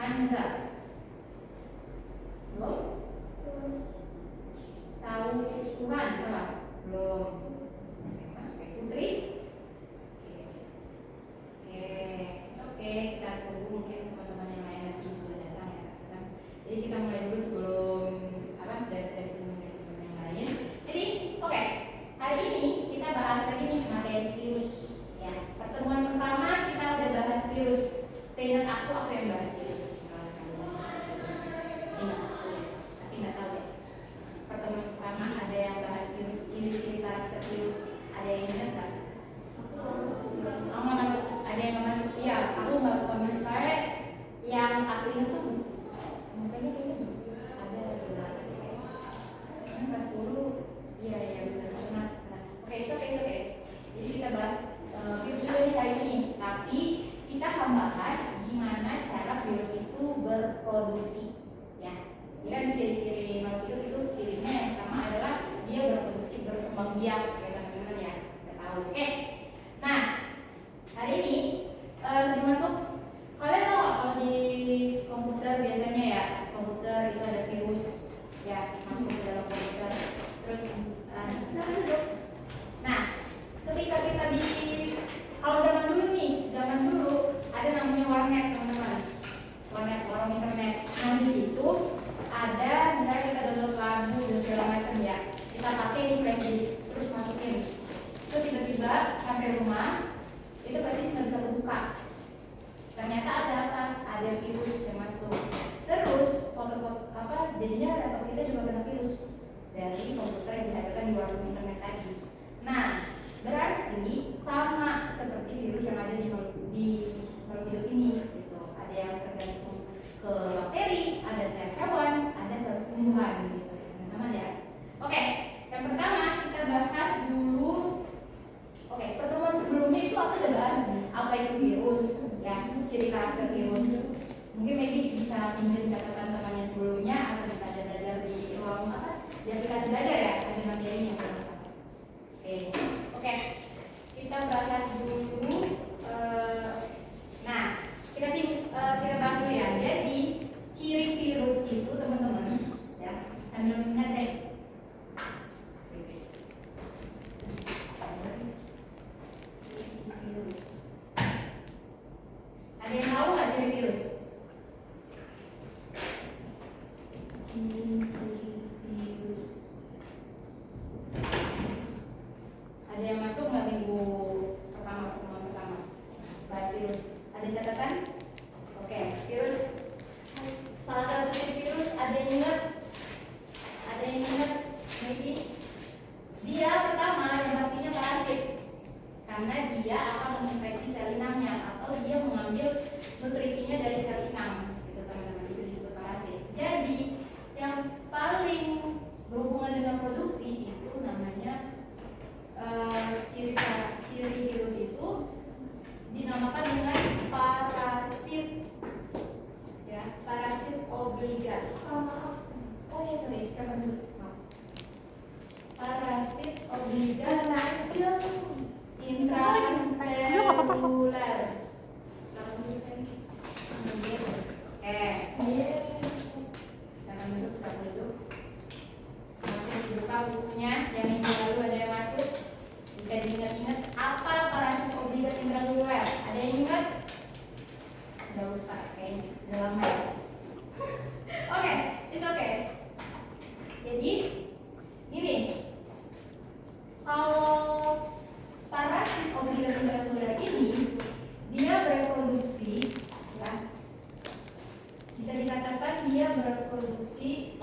Hamzah. Belum? Suhan, coba. Belum. Putri. Oke, kita tunggu mungkin teman-teman yang lain nanti juga datang ya. Jadi kita mulai dulu sebelum dari teman-teman yang lain. Jadi, oke. Hari ini kita bahas lagi nih materi virus ya. Pertemuan pertama kita udah bahas virus. Seingat aku yang bahas virus. Tapi nggak tahu ya. Pertemuan pertama ada yang bahas virus, ciri-ciri karakter virus. Ada yang ingat nggak? Nggak masuk. Ada yang nggak masuk? Iya, aku nggak menurut saya yang aku ingat tuh mukanya kayaknya ada kelas 10. Iya benar. Oke. Jadi kita bahas virus dulu nih hari ini. Tapi kita akan bahas gimana cara virus itu berproduksi. Ya kan ciri-ciri makhluk itu cirinya yang pertama adalah dia berproduksi, berkembang biak, ya teman-teman ya. Kita tahu. Oke. Nah, hari ini sebelum masuk, kalian tahu nggak kalau di komputer biasanya ya, komputer itu ada virus ya masuk ke dalam komputer. Terus silakan duduk. Nah, ketika kita kalau zaman dulu ada namanya warnet teman-teman. Warnet, warung internet. Nah di situ ada misalnya kita download lagu dan segala macam ya. Kita pakai di flash disk, terus masukin. Terus tiba-tiba sampai rumah itu flash disk nggak bisa kebuka. Ternyata ada apa? Ada virus yang masuk. Terus foto-foto jadinya laptop kita juga kena virus dari komputer yang dihasilkan di warung internet tadi. Nah, berarti sama seperti virus yang ada di makhluk hidup ini gitu. Ada yang tergantung ke bakteri, ada sel hewan, ada sel tumbuhan gitu teman-teman ya. Oke, yang pertama kita bahas dulu. Oke, pertemuan sebelumnya itu aku udah bahas apa itu virus ya, ciri karakter virus. Mungkin maybe bisa pinjam catatan temannya sebelumnya atau bisa ada belajar di ruang di aplikasi belajar ya, ada materinya kalau nggak salah. Oke, kita bahas dulu. Nah, kita bahas dulu ya. Jadi ciri virus itu teman-teman ya, sambil mengingat deh. Virus. Ada yang tahu nggak ciri virus? Ciri virus. Ada yang masuk nggak minggu pertemuan pertama bahas virus? Ada catatan? Oke, virus. Salah satu ciri virus ada yang ingat? Maybe dia pertama yang pastinya parasit, karena dia akan menginfeksi sel inangnya atau dia mengambil nutrisinya dari sel inang. Itu teman-teman, itu disebut parasit. Jadi yang paling berhubungan dengan produksi itu namanya ciri virus itu dinamakan dengan parasit ya, parasit obligat. Siapa dulu? Parasit obligat intraseluler. Silakan duduk. Masih dibuka bukunya yang minggu lalu ada yang masuk. Bisa diingat-ingat apa parasit obligat intraseluler? Ada yang ingat? Udah lupa kayaknya, udah lama ya. Oke, it's okay. Jadi gini, kalau parasit obligat intraseluler ini dia bereproduksi ya, bisa dikatakan dia bereproduksi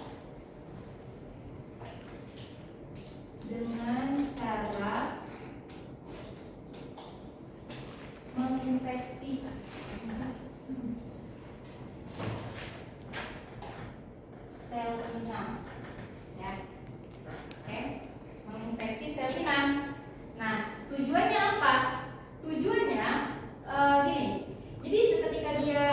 dengan cara menginfeksi sel inang ya. Oke, menginfeksi sel inang. Nah, tujuannya apa? Tujuannya gini. Jadi seketika dia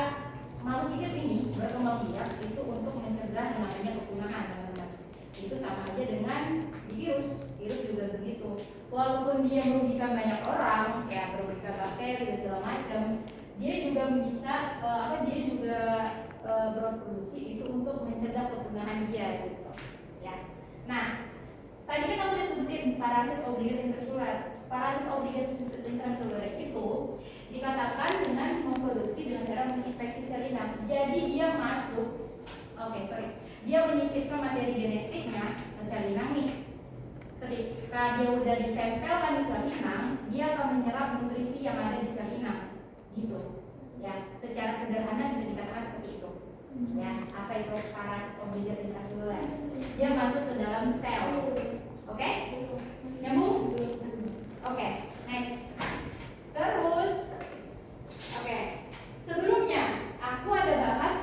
makhluk hidup ini berkembang biak itu untuk mencegah yang namanya kepunahan, teman-teman. Itu sama aja dengan di virus juga begitu. Walaupun dia merugikan banyak orang, ya merugikan bakteri dan segala macam, dia juga bisa berproduksi itu untuk mencegah kepunahan dia gitu ya. Nah, tadi kan aku udah sebutin parasit obligat intraseluler. Parasit obligat intraseluler itu dikatakan dengan memproduksi dengan cara menginfeksi sel inang. Jadi dia masuk, dia menyisipkan materi genetiknya ke sel inang nih. Ketika dia udah ditempelkan di sel inang, dia akan menyerap nutrisi yang ada di sel inang, gitu. Ya, secara sederhana bisa dikatakan seperti itu. Ya, apa itu parasit obligat intraseluler? Dia masuk ke dalam sel. Oke? Nyambung? Oke, next. Terus, sebelumnya aku ada bahas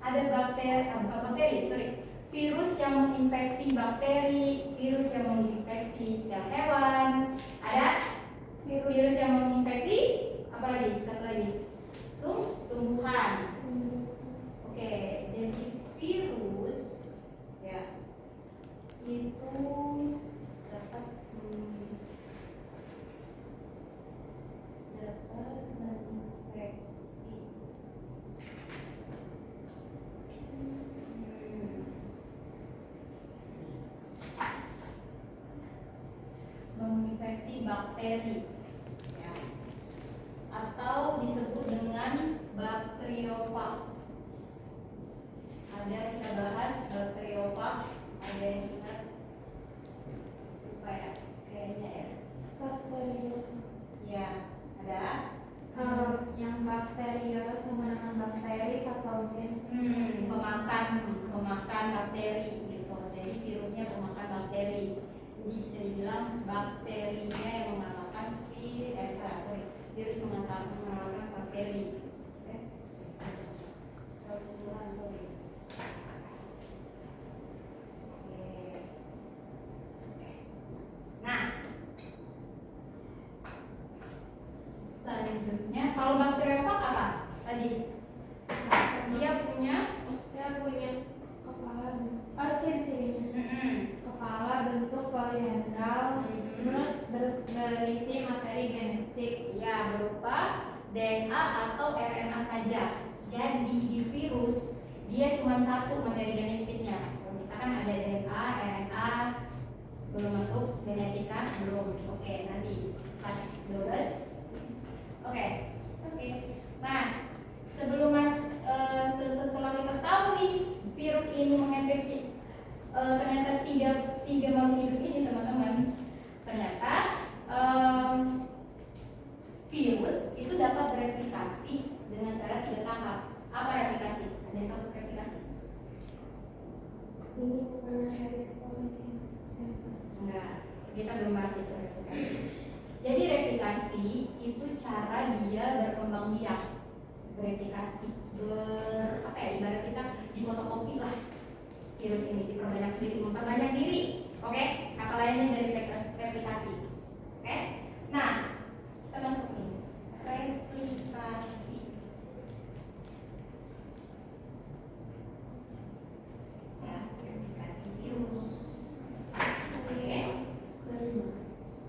ada virus yang menginfeksi bakteri, virus yang menginfeksi sel hewan, ada virus yang menginfeksi apa lagi? Satu lagi, tumbuhan. Oke, jadi virus ya itu dapat menginfeksi bakteri ya, atau disebut dengan bakteriofag. Ada kita bahas bakteriofag, ada yang ingat lupa ya kayaknya ya. Bakteriofag Ya, ada yang bakterial sama dengan bakteri patogen. Pemakan bakteri gitu. Jadi virusnya pemakan bakteri. Jadi bisa dibilang bakterinya yang mengalahkan virus mengalahkan bakteri. Nah, selanjutnya kalau bakteriofag apa? Tadi dia punya kepala, ciri-cirinya kepala bentuk polihedral, terus berisi materi genetik ya berupa DNA atau RNA saja. Jadi di virus dia cuma satu materi genetiknya. Kalau kita kan ada DNA, RNA, belum masuk genetika belum. Oke, nanti pas 12. Oke. Nah, setelah kita tahu nih virus ini menginfeksi ternyata tiga makhluk hidup ini teman-teman. Ternyata virus itu dapat bereplikasi dengan cara 3 tahap. Apa replikasi? Ada yang tahu replikasi? ini bukan Harris Enggak, kita belum bahas itu replikasi. Jadi replikasi itu cara dia berkembang biak. Bereplikasi, ibarat kita difotokopi lah virus ini, memperbanyak diri. Oke, kata lainnya dari replikasi. Oke, nah kita masuk nih replikasi. Ya, replikasi virus. Oke,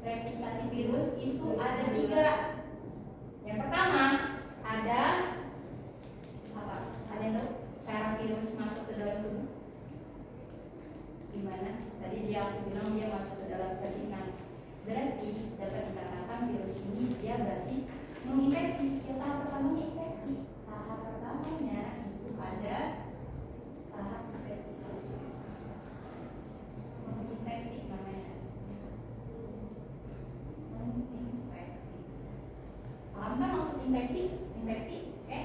replikasi virus itu ada 3. Yang pertama ada apa? Ada yang tahu cara virus masuk ke dalam tubuh? Gimana? Tadi aku bilang dia masuk ke dalam sel inang. Berarti dapat dikatakan virus ini dia berarti menginfeksi. Ya, tahap pertamanya infeksi. Tahap pertamanya itu ada tahap infeksi. Menginfeksi namanya. Menginfeksi. Paham kan maksud infeksi? Infeksi, oke?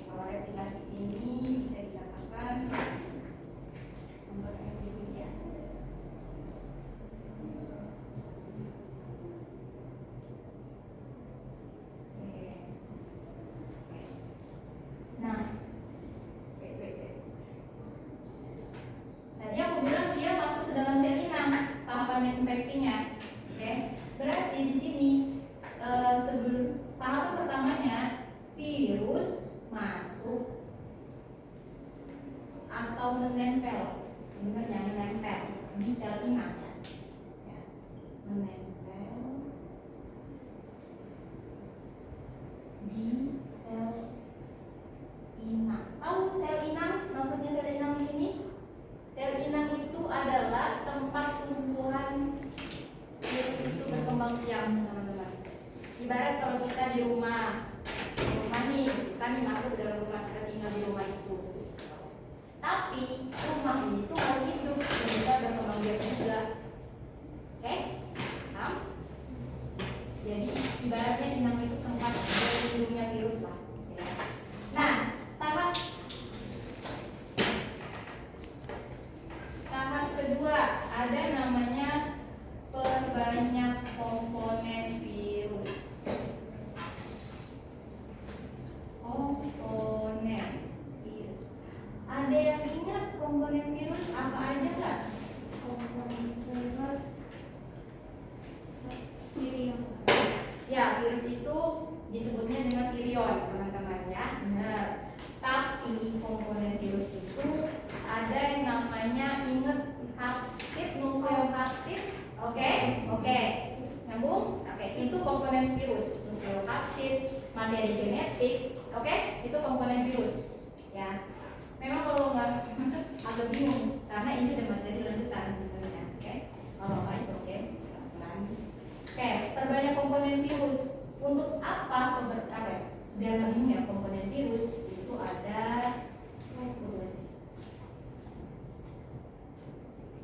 Kalau replikasi ini bisa dikatakan nomor ini ya. Nah, tadi aku bilang dia masuk ke dalam sel inang tahapan infeksinya, oke? Berarti di sini sebelum tahapan pertamanya virus masuk atau menempel, sebenarnya menempel di sel inang ya, menempel di sel ion, teman-teman ya. Benar. Tapi komponen virus itu ada yang namanya, ingat, kapsid, nukleokapsid. Oke? Nyambung? Oke, itu komponen virus. Nukleokapsid, materi genetik. Oke? Itu komponen virus. Ya. Memang kalau nggak masuk agak bingung karena ini ada materi lanjutan sebenarnya. Oke? Kalau nggak oke. Oke, perbanyak komponen virus. Untuk apa? Biar nggak bingung ya, komponen virus itu ada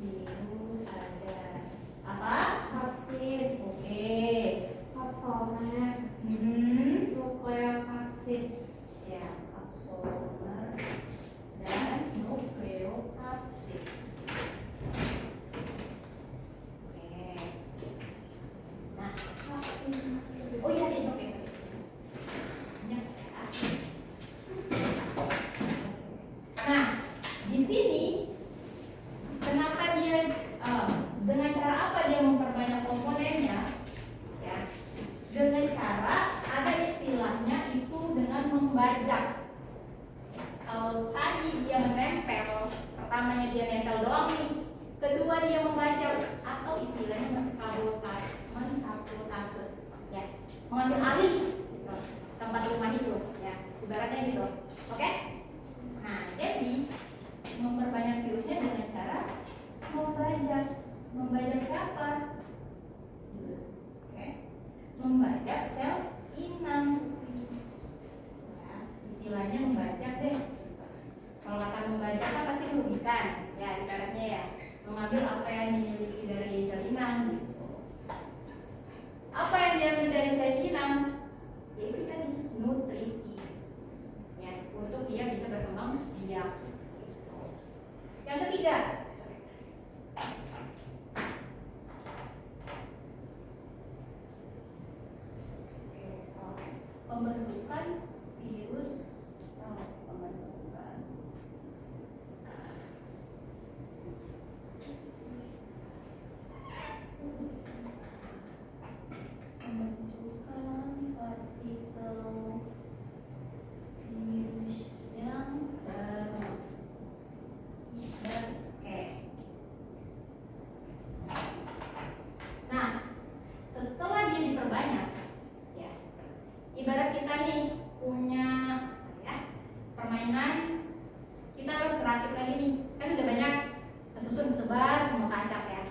virus, ada apa? Vaksin, Oke. kapsomer, nukleokapsid. Ya, kapsomer dan nukleokapsid. Oke. Nah, oh iya, oke. Nah, di sini kenapa dia dengan cara apa dia memperbanyak komponennya? Ya, dengan cara ada istilahnya itu dengan membajak. Kalau tadi dia menempel, pertamanya dia nempel doang nih, kedua dia membajak atau istilahnya mensabotase, ya, mengambil alih gitu, tempat rumah itu, ya, ibaratnya gitu, oke? Nah, jadi memperbanyak virusnya dengan cara membajak. Membajak siapa? Oke, membajak sel inang. Ya, istilahnya membajak deh. Kalau kata membajak kan pasti merugikan, ya ibaratnya ya, mengambil apa yang dimiliki dari sel inang gitu. Apa yang diambil dari sel inang? Yaitu tadi nutrisi, ya, untuk dia bisa berkembang biak. Yang ketiga, pembentukan virus. Pembentukan partikel virus yang baru. Oke. Nah, setelah dia diperbanyak, ya, ibarat kita nih punya, ya, permainan, kita harus rakit lagi nih, kan udah banyak kesusun kesebar semua kancak ya.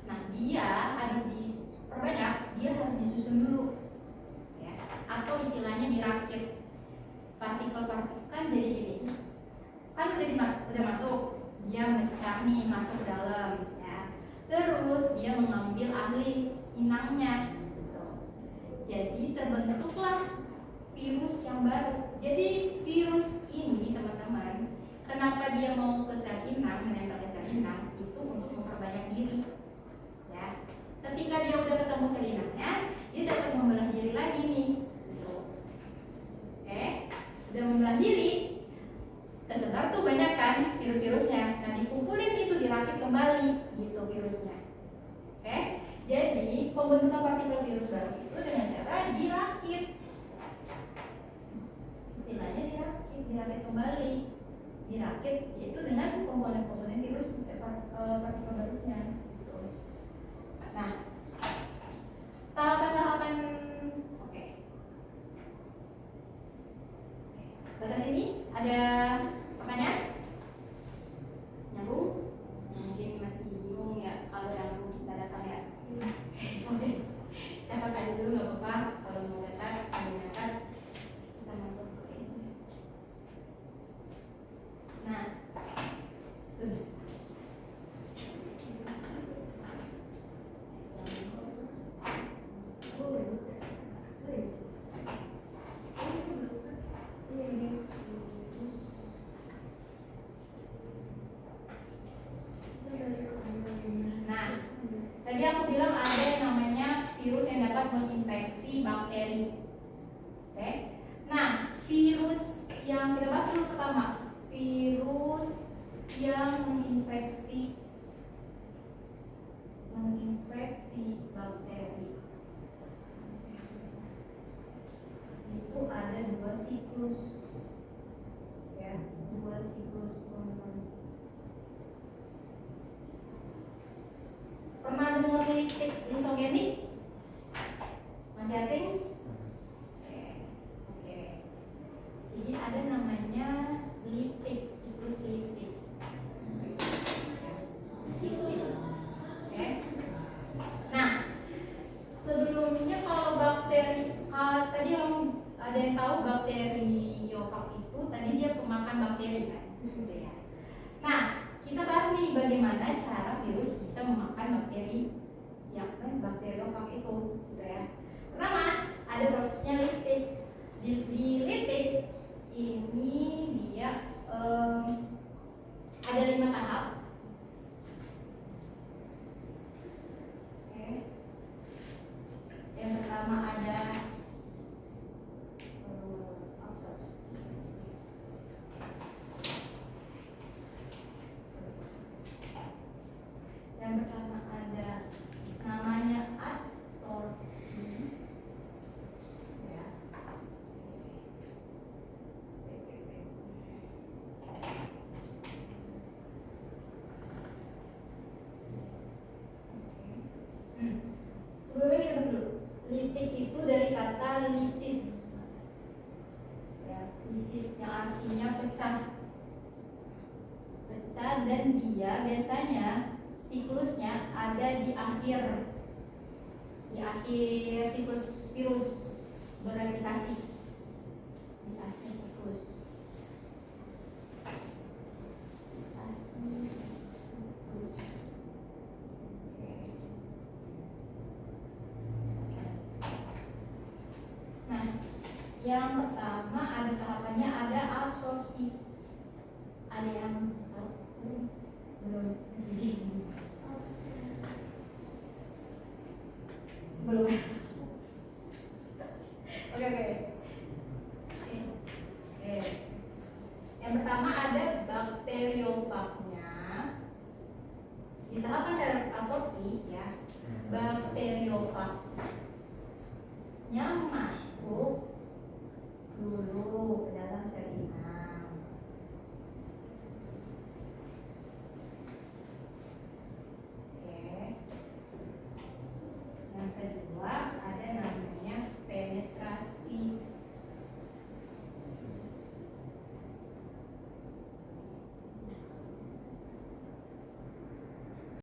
Nah, dia habis diperbanyak, dia harus disusun dulu, ya, atau istilahnya dirakit. Partikel-partikel kan jadi gini, kan udah masuk, dia mecah nih masuk ke dalam, ya. Terus dia mengambil alih inangnya, gitu. Jadi terbentuklah virus yang baru. Jadi virus ini teman-teman, kenapa dia mau ke sel inang, menempel ke sel inang, itu untuk memperbanyak diri, ya. Ketika dia udah ketemu sel inangnya, dia dapat membelah diri lagi nih, gitu. Oke, udah membelah diri, kesebar tuh banyak kan virus-virusnya. Nah, dikumpulin itu, dirakit kembali gitu virusnya. Oke, jadi pembentukan partikel virus baru itu dengan cara dirakit. Istilahnya dirakit kembali. Dirakit yaitu dengan komponen-komponen virus partikel virusnya gitu. Nah, tahapan-tahapan, oke. Batas ini ada pertanyaan? Nyambung? Mungkin masih bingung ya kalau yang kita datang ya. Oke, catat aja dulu nggak apa-apa. Kalau mau catat, sambil catat kita masuk ke ini. Nah, tadi aku bilang ada yang namanya virus yang dapat menginfeksi bakteri. Oke. Nah, virus yang kita bahas dulu pertama, virus yang menginfeksi bakteri. Itu ada dua siklus. Ya, 2 siklus teman-teman. Pernah dengar litik lisogenik? Masih asing? Oke. Jadi ada namanya litik, siklus litik. Oke. Nah, sebelumnya kalau bakteri, tadi ada yang tahu bakteriofag itu tadi dia pemakan bakteri kan? Gitu ya. Nah, kita bahas nih bagaimana cara virus bisa memakan bakteri yang bakteriofag itu, gitu ya. Pertama, ada prosesnya litik. Di litik ini dia ada 5 tahap. Oke. Yang pertama ada absorpsi. Yang pertama ada namanya adsorpsi. Ya. Sebelumnya kita bahas dulu. Litik itu dari kata lisis. Ya, lisis yang artinya pecah. Pecah dan dia biasanya siklusnya ada di akhir siklus virus bereplikasi. Di akhir siklus. Nah, yang pertama ada tahapannya, ada absorpsi. Ada yang tahu? Belum, masih bingung. Belum. Oke. Yang pertama ada bakteriofagnya. Di tahapan absorpsi ya.